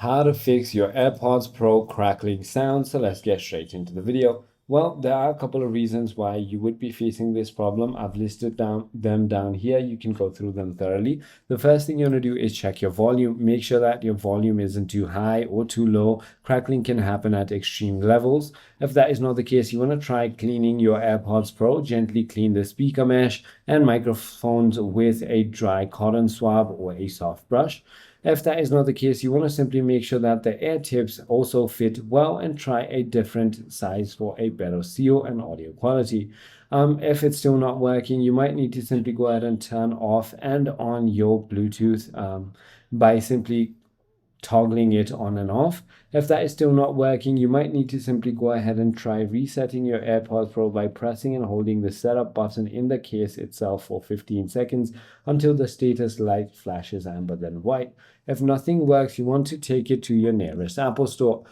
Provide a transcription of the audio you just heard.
How to fix your AirPods Pro crackling sound. So let's get straight into the video. Well, there are a couple of reasons why you would be facing this problem. I've listed them down here. You can go through them thoroughly. The first thing you want to do is check your volume. Make sure that your volume isn't too high or too low. Crackling can happen at extreme levels. If that is not the case, you want to try cleaning your AirPods Pro. Gently clean the speaker mesh and microphones with a dry cotton swab or a soft brush. If that is not the case, you want to simply make sure that the air tips also fit well and try a different size for a better seal and audio quality. If it's still not working, you might need to simply go ahead and turn off and on your Bluetooth by simply toggling it on and off. If that is still not working, you might need to simply go ahead and try resetting your AirPods Pro by pressing and holding the setup button in the case itself for 15 seconds until the status light flashes amber then white. If nothing works, you want to take it to your nearest Apple store.